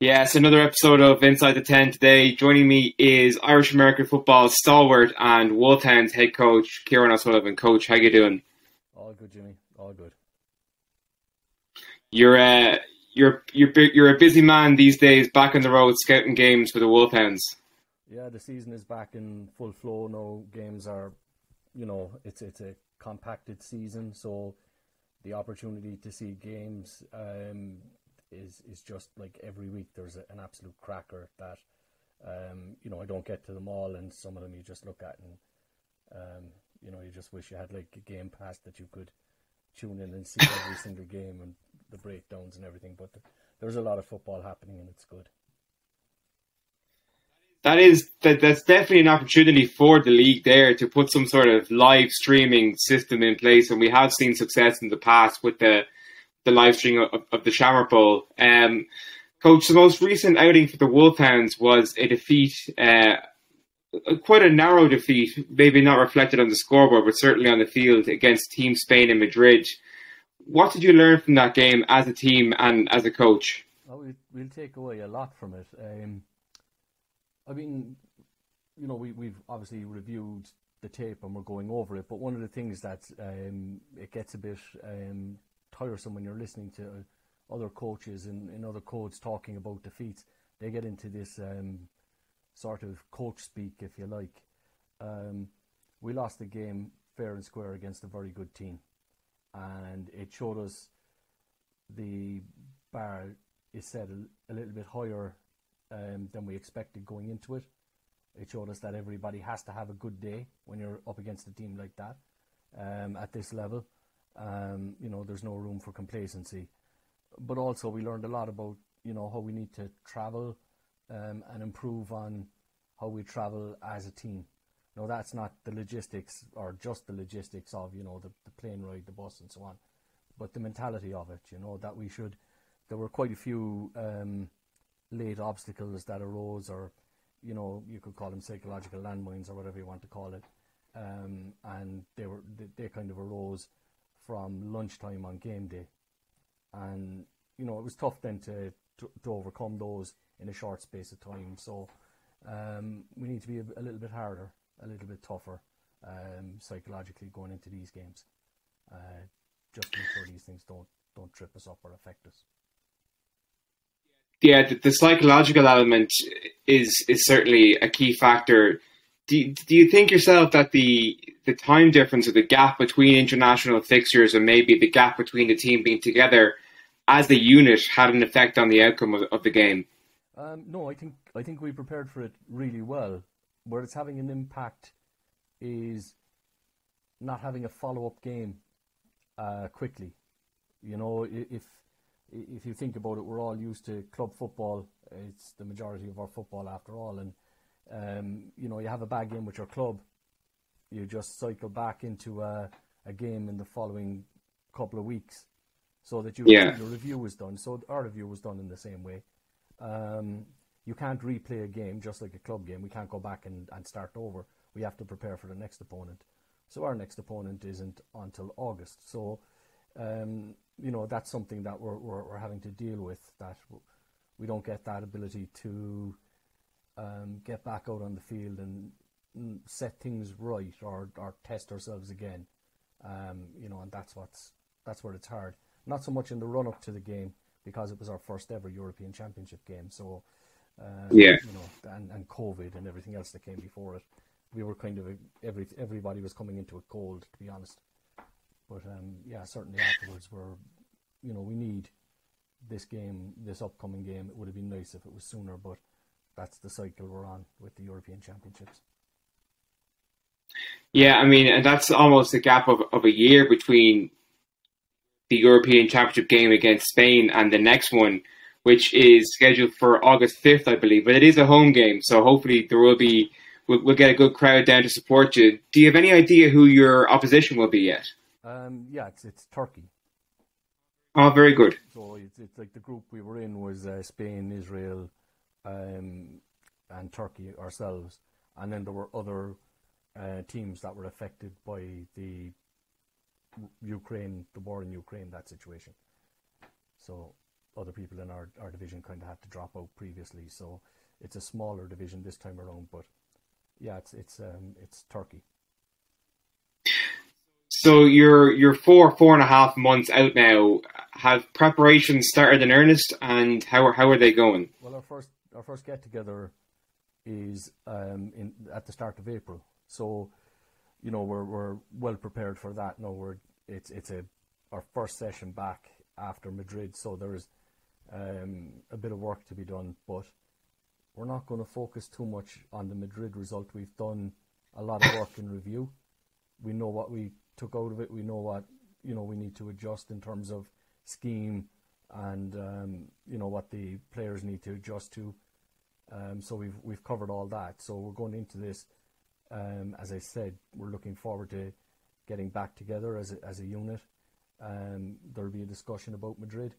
Yes, another episode of Inside the 10 today. Joining me is Irish American football stalwart and Wolfhounds head coach Ciaran O'Sullivan. Coach, how you doing? All good, Jimmy. All good. You're you're a busy man these days, back on the road scouting games for the Wolfhounds. Yeah, the season is back in full flow now. Games are, it's a compacted season, so the opportunity to see games is just like every week. There's an absolute cracker that I don't get to them all, and some of them you just look at and you just wish you had like a game pass that you could tune in and see every single game and the breakdowns and everything. But there's a lot of football happening, and it's good. That's definitely an opportunity for the league there to put some sort of live streaming system in place, and we have seen success in the past with the live stream of the Shamrock Bowl. Coach, the most recent outing for the Wolfhounds was a defeat, quite a narrow defeat, maybe not reflected on the scoreboard, but certainly on the field against Team Spain in Madrid. What did you learn from that game as a team and as a coach? Well, we'll take away a lot from it. We've obviously reviewed the tape and we're going over it, but one of the things that it gets a bit tiresome when you're listening to other coaches and other coaches talking about defeats. They get into this sort of coach speak, if you like. We lost the game fair and square against a very good team, and it showed us the bar is set a little bit higher than we expected going into it. It showed us that everybody has to have a good day when you're up against a team like that at this level. There's no room for complacency. But also we learned a lot about, how we need to travel and improve on how we travel as a team. Now, that's not the logistics or just the logistics of, the plane ride, the bus and so on, but the mentality of it, that there were quite a few late obstacles that arose, or, you could call them psychological landmines or whatever you want to call it. And they kind of arose from lunchtime on game day. And, it was tough then to overcome those in a short space of time. So we need to be a little bit harder, a little bit tougher psychologically going into these games. Just to make sure these things don't trip us up or affect us. Yeah, the psychological element is certainly a key factor. Do you think yourself that the time difference or the gap between international fixtures and maybe the gap between the team being together as a unit had an effect on the outcome of the game? No, I think we prepared for it really well. Where it's having an impact is not having a follow-up game quickly. If you think about it, we're all used to club football. It's the majority of our football after all. And, you have a bad game with your club, you just cycle back into a game in the following couple of weeks so that your review is done. So our review was done in the same way. You can't replay a game just like a club game. We can't go back and start over. We have to prepare for the next opponent. So our next opponent isn't until August. So, that's something that we're having to deal with, that we don't get that ability to get back out on the field and set things right or test ourselves again. And that's where it's hard. Not so much in the run up to the game, because it was our first ever European Championship game. So, and COVID and everything else that came before it, we were kind of everybody was coming into it cold, to be honest. But certainly afterwards, we need this game, this upcoming game. It would have been nice if it was sooner, but that's the cycle we're on with the European Championships. Yeah, and that's almost a gap of a year between the European Championship game against Spain and the next one, which is scheduled for August 5th, I believe. But it is a home game, so hopefully we'll get a good crowd down to support you. Do you have any idea who your opposition will be yet? It's Turkey. Oh, very good. So it's like the group we were in was Spain, Israel, and Turkey ourselves, and then there were other teams that were affected by the war in Ukraine, that situation. So other people in our division kind of had to drop out previously. So it's a smaller division this time around. But yeah, it's Turkey. So you're 4.5 months out now. Have preparations started in earnest, and how are they going? Well, our first get together is at the start of April. So, you know, we're well prepared for that. No, it's our first session back after Madrid. So there's a bit of work to be done, but we're not going to focus too much on the Madrid result. We've done a lot of work in review. We know what we took out of it. We know what, you know, we need to adjust in terms of scheme and you know, what the players need to adjust to. So we've covered all that. So we're going into this, as I said, we're looking forward to getting back together as a unit. There'll be a discussion about Madrid,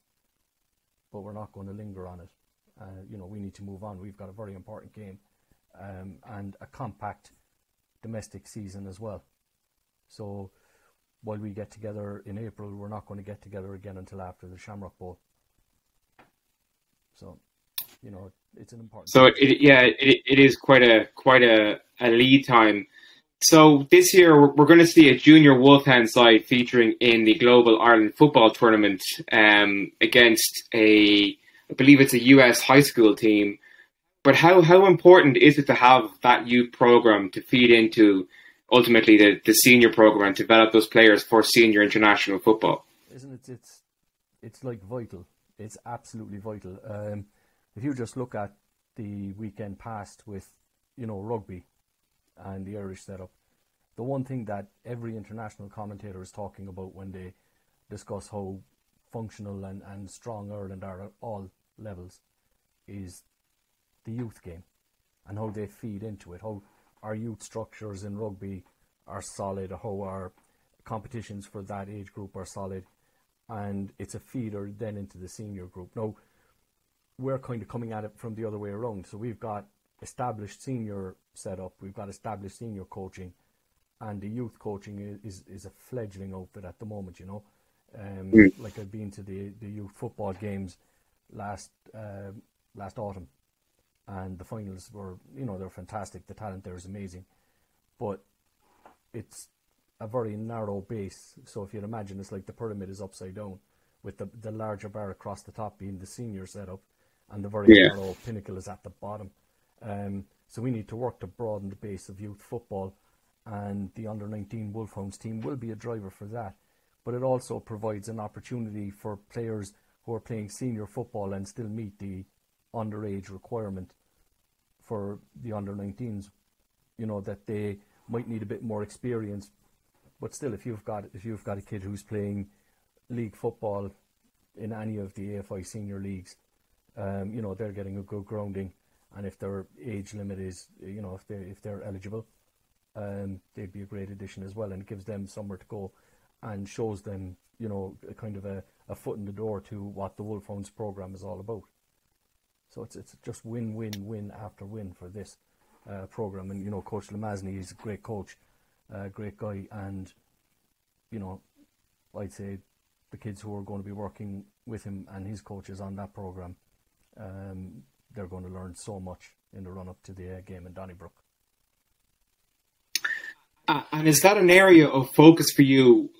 but we're not going to linger on it. You know, we need to move on. We've got a very important game and a compact domestic season as well. So while we get together in April, we're not going to get together again until after the Shamrock Bowl. So, you know, it's an important. So it is quite a lead time. So this year we're going to see a junior Wolfhound side featuring in the Global Ireland Football Tournament against I believe it's a US high school team. But how important is it to have that youth program to feed into ultimately the senior program and develop those players for senior international football? Isn't it? It's like vital. It's absolutely vital. If you just look at the weekend past with, you know, rugby and the Irish setup, the one thing that every international commentator is talking about when they discuss how functional and strong Ireland are at all levels is the youth game and how they feed into it, how our youth structures in rugby are solid, how our competitions for that age group are solid, and it's a feeder then into the senior group. Now, we're kind of coming at it from the other way around. So we've got established senior setup, we've got established senior coaching, and the youth coaching is a fledgling outfit at the moment, you know. Like I've been to the youth football games last autumn, and the finals were, you know, they're fantastic. The talent there is amazing, but it's a very narrow base. So if you'd imagine, it's like the pyramid is upside down, with the larger bar across the top being the senior setup, and the very narrow pinnacle is at the bottom. So we need to work to broaden the base of youth football, and the under-19 Wolfhounds team will be a driver for that. But it also provides an opportunity for players who are playing senior football and still meet the underage requirement for the under-19s, you know, that they might need a bit more experience. But still, if you've got a kid who's playing league football in any of the AFI senior leagues, you know, they're getting a good grounding. And if their age limit is, you know, if they're eligible, they'd be a great addition as well, and it gives them somewhere to go and shows them, you know, a kind of a foot in the door to what the Wolfhounds program is all about. So it's just win after win for this program. And, you know, Coach Lemazny is a great coach, great guy, and, you know, I'd say the kids who are going to be working with him and his coaches on that program, they're going to learn so much in the run-up to the game in Donnybrook. And is that an area of focus for you,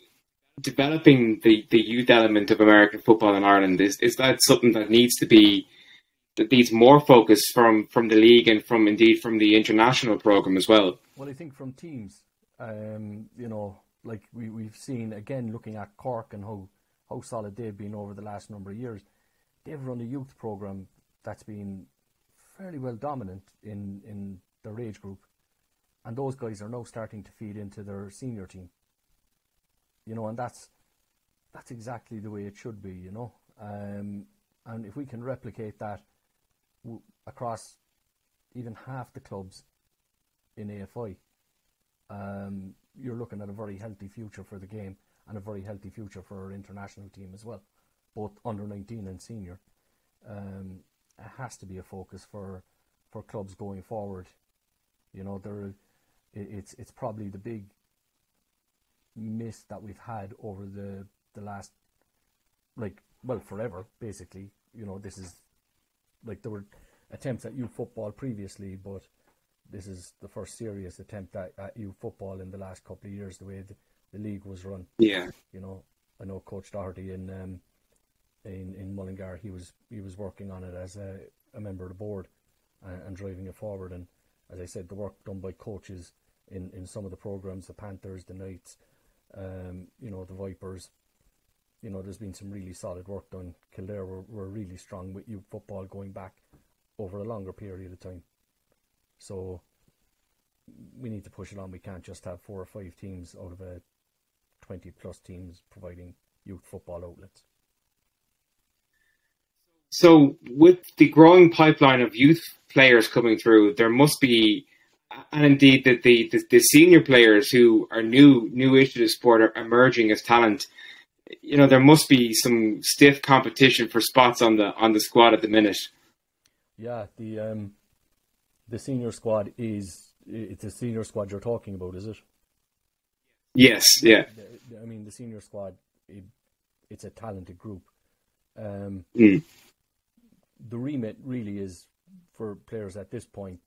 developing the youth element of American football in Ireland? Is that something that needs more focus from the league and from the international program as well? Well, I think from teams, you know, like we've seen, again, looking at Cork and how solid they've been over the last number of years, they've run a youth program that's been fairly well dominant in their age group. And those guys are now starting to feed into their senior team. You know, and that's exactly the way it should be, you know. And if we can replicate that across even half the clubs in AFI, you're looking at a very healthy future for the game and a very healthy future for our international team as well, both under-19 and senior. It has to be a focus for clubs going forward. You know, it's probably the big miss that we've had over the last, forever, basically, this is like there were attempts at youth football previously, but this is the first serious attempt at youth football in the last couple of years, the way the league was run. Yeah. I know Coach Doherty in Mullingar, he was working on it as a member of the board and driving it forward. And as I said, the work done by coaches in some of the programs, the Panthers, the Knights, the Vipers, there's been some really solid work done. Kildare were really strong with youth football going back over a longer period of time. So we need to push it on. We can't just have 4 or 5 teams out of a 20 plus teams providing youth football outlets. So with the growing pipeline of youth players coming through, there must be, and indeed the senior players who are new-ish to the sport are emerging as talent. There must be some stiff competition for spots on the squad at the minute. Yeah, the senior squad it's a senior squad you're talking about, is it? Yes, yeah. The senior squad, it's a talented group. The remit really is for players at this point,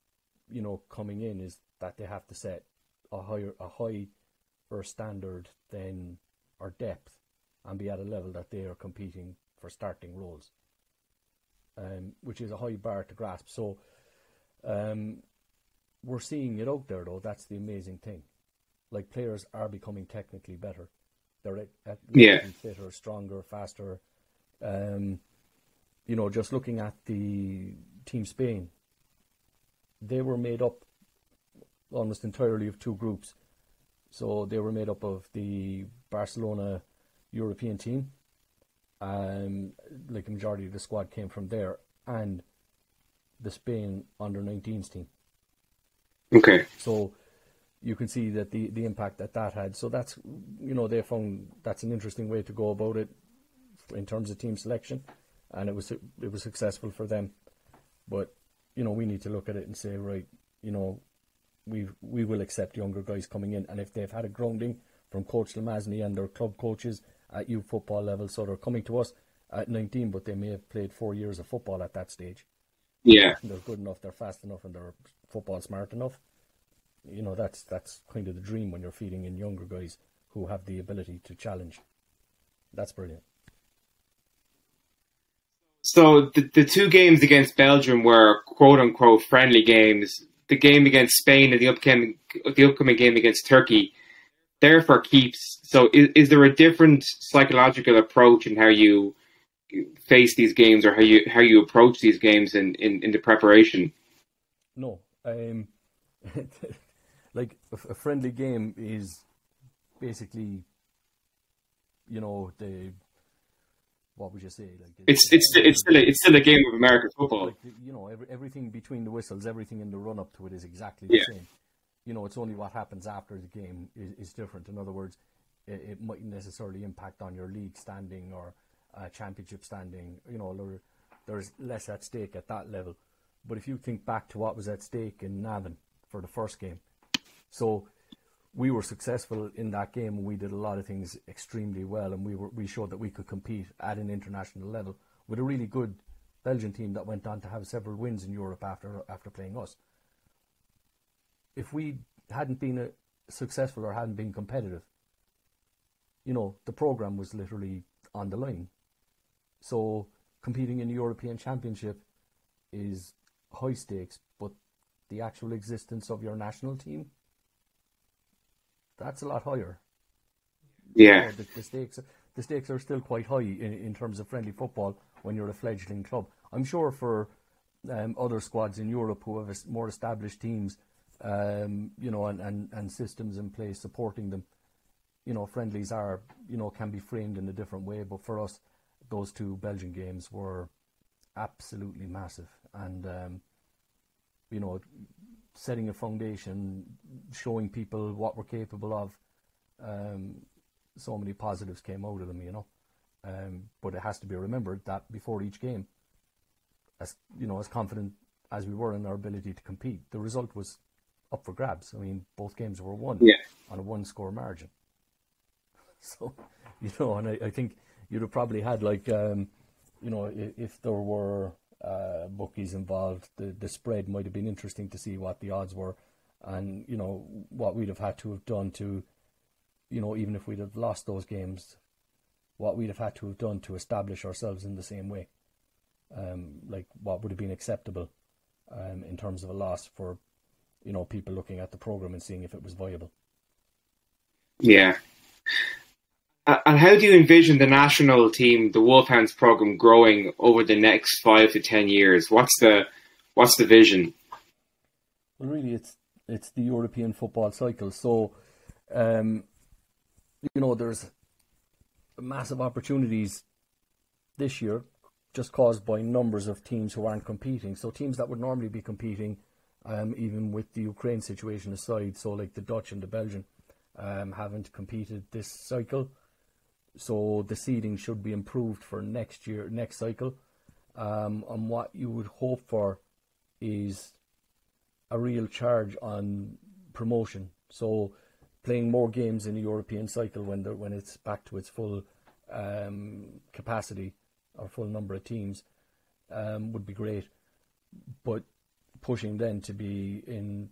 coming in, is that they have to set a higher standard than our depth and be at a level that they are competing for starting roles, which is a high bar to grasp. So we're seeing it out there, though. That's the amazing thing. Like, players are becoming technically better. They're fitter, stronger, faster. Just looking at the Team Spain, they were made up almost entirely of 2 groups. So they were made up of the Barcelona European team, like a majority of the squad came from there, and the Spain under-19s team. Okay. So you can see that the impact that had. So that's, they found that's an interesting way to go about it in terms of team selection, and it was successful for them. But we need to look at it and say, right, we will accept younger guys coming in, and if they've had a grounding from Coach Lemazny and their club coaches at youth football level, so they're coming to us at 19, but they may have played 4 years of football at that stage. Yeah, they're good enough, they're fast enough, and they're football smart enough. That's kind of the dream when you're feeding in younger guys who have the ability to challenge. That's brilliant. So the 2 games against Belgium were quote unquote friendly games. The game against Spain and the upcoming game against Turkey, they're for keeps. So is there a different psychological approach in how you face these games, or how you approach these games in the preparation? No. Like a friendly game is basically, what would you say? Like it's still a game of American football. Like, everything between the whistles, everything in the run up to it is exactly the same. It's only what happens after the game is different. In other words, it mightn't necessarily impact on your league standing or championship standing. There's less at stake at that level. But if you think back to what was at stake in Navan for the first game, so we were successful in that game, and we did a lot of things extremely well, and we showed that we could compete at an international level with a really good Belgian team that went on to have several wins in Europe after playing us. If we hadn't been successful or hadn't been competitive, the program was literally on the line. So competing in the European Championship is high stakes, but the actual existence of your national team, that's a lot higher. Yeah. The stakes are still quite high in terms of friendly football when you're a fledgling club. I'm sure for other squads in Europe who have more established teams, and systems in place supporting them, friendlies are, can be framed in a different way. But for us, those 2 Belgian games were absolutely massive, and setting a foundation, showing people what we're capable of. So many positives came out of them, but it has to be remembered that before each game, as confident as we were in our ability to compete, the result was up for grabs. I mean, both games were won on a 1-score margin. So, and I think you'd have probably had if there were bookies involved, the spread might have been interesting to see what the odds were, and what we'd have had to have done to, even if we'd have lost those games, what we'd have had to have done to establish ourselves in the same way, like what would have been acceptable in terms of a loss for people looking at the program and seeing if it was viable. Yeah. And how do you envision the national team, the Wolfhounds program, growing over the next 5 to 10 years? What's the vision? Well, really, it's the European football cycle. So, there's massive opportunities this year, just caused by numbers of teams who aren't competing. So teams that would normally be competing, even with the Ukraine situation aside, so like the Dutch and the Belgian, haven't competed this cycle. So the seeding should be improved for next cycle. And what you would hope for is a real charge on promotion. So playing more games in the European cycle when it's back to its full capacity or full number of teams would be great. But pushing then to be in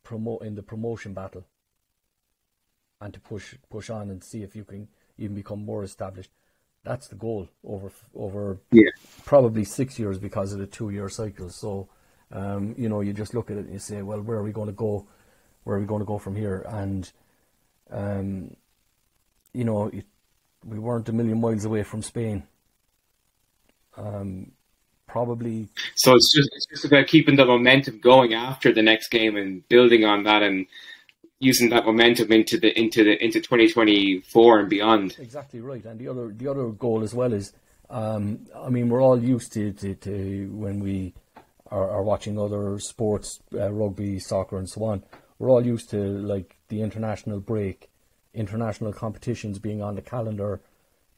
the promotion battle and to push on and see if you can even become more established. That's the goal over probably 6 years because of the 2-year cycle. So, you just look at it and you say, well, where are we going to go? Where are we going to go from here? And, we weren't a million miles away from Spain. Probably. So it's just about keeping the momentum going after the next game and building on that and using that momentum into 2024 and beyond. Exactly right. And the other goal as well is, we're all used to when we are watching other sports, rugby, soccer, and so on. We're all used to like the international break, international competitions being on the calendar,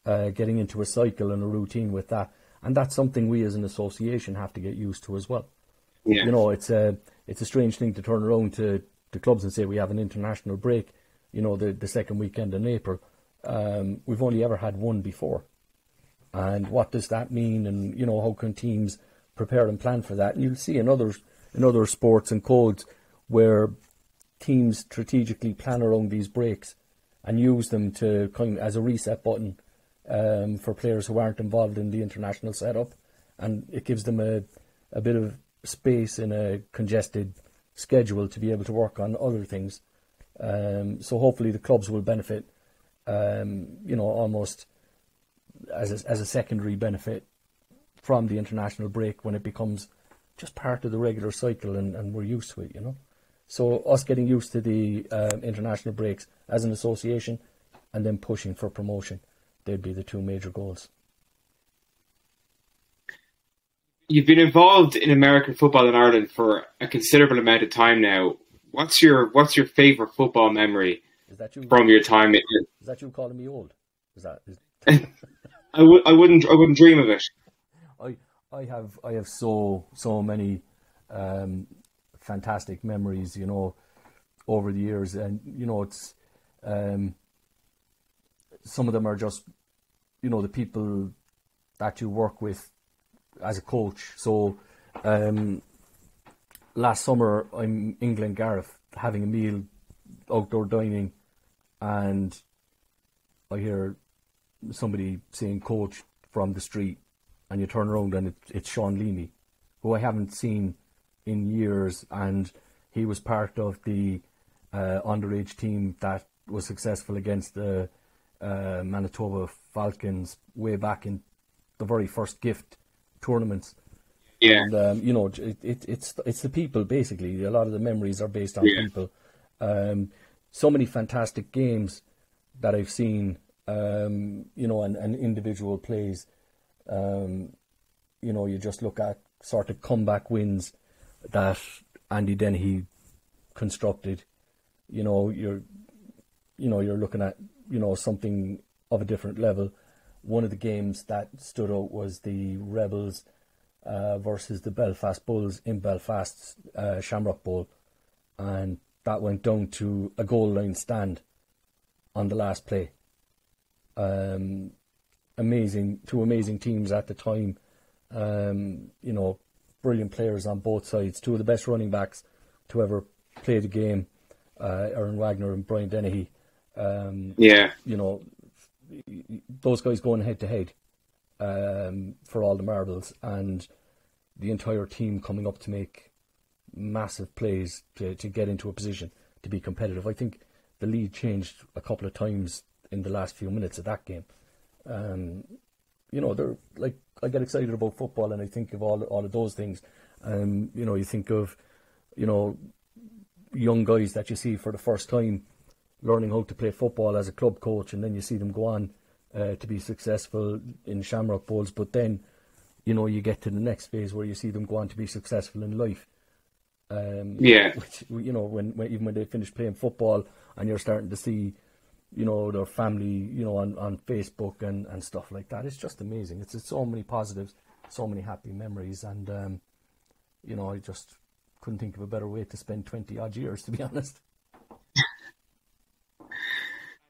getting into a cycle and a routine with that, and that's something we as an association have to get used to as well. Yeah. It's a strange thing to turn around to the clubs and say we have an international break, the second weekend in April. We've only ever had one before. And what does that mean? And, how can teams prepare and plan for that? And you'll see in other sports and codes where teams strategically plan around these breaks and use them to as a reset button for players who aren't involved in the international setup. And it gives them a bit of space in a congested schedule to be able to work on other things. So hopefully the clubs will benefit, almost as a secondary benefit from the international break when it becomes just part of the regular cycle and we're used to it, So us getting used to the international breaks as an association and then pushing for promotion, they'd be the two major goals. You've been involved in American football in Ireland for a considerable amount of time now. What's your favourite football memory from your time? Is that you calling me old? I wouldn't dream of it. I have so many fantastic memories, over the years, and it's some of them are just the people that you work with as a coach. So last summer I'm in Glengarriff having a meal, outdoor dining, and I hear somebody saying coach from the street, and you turn around and it's Sean Leamy, who I haven't seen in years, and he was part of the underage team that was successful against the Manitoba Falcons way back in the very first gift tournaments. Yeah. And it's the people basically. A lot of the memories are based on people. So many fantastic games that I've seen, and individual plays. You just look at sort of comeback wins that Andy Dennehy constructed. You're looking at something of a different level. One of the games that stood out was the Rebels versus the Belfast Bulls in Belfast's Shamrock Bowl, and that went down to a goal line stand on the last play. two amazing teams at the time. You know, brilliant players on both sides. Two of the best running backs to ever play the game, Aaron Wagner and Brian Dennehy. You know, those guys going head to head for all the marbles, and the entire team coming up to make massive plays to get into a position to be competitive. I think the lead changed a couple of times in the last few minutes of that game. You know, they're like, I get excited about football and I think of all of those things. You know, you think of, you know, young guys that you see for the first time learning how to play football as a club coach, and then you see them go on to be successful in Shamrock Bowls. But then, you know, you get to the next phase where you see them go on to be successful in life. Which, you know, when even when they finish playing football, and you're starting to see, you know, their family, you know, on Facebook and stuff like that. It's just amazing. It's so many positives, so many happy memories, and you know, I just couldn't think of a better way to spend 20 odd years, to be honest.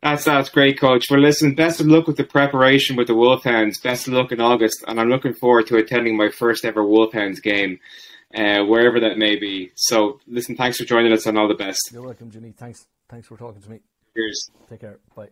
That's great, Coach. Well, listen, best of luck with the preparation with the Wolfhounds. Best of luck in August, and I'm looking forward to attending my first ever Wolfhounds game, wherever that may be. So, listen, thanks for joining us, and all the best. You're welcome, Jimmy. Thanks for talking to me. Cheers. Take care. Bye.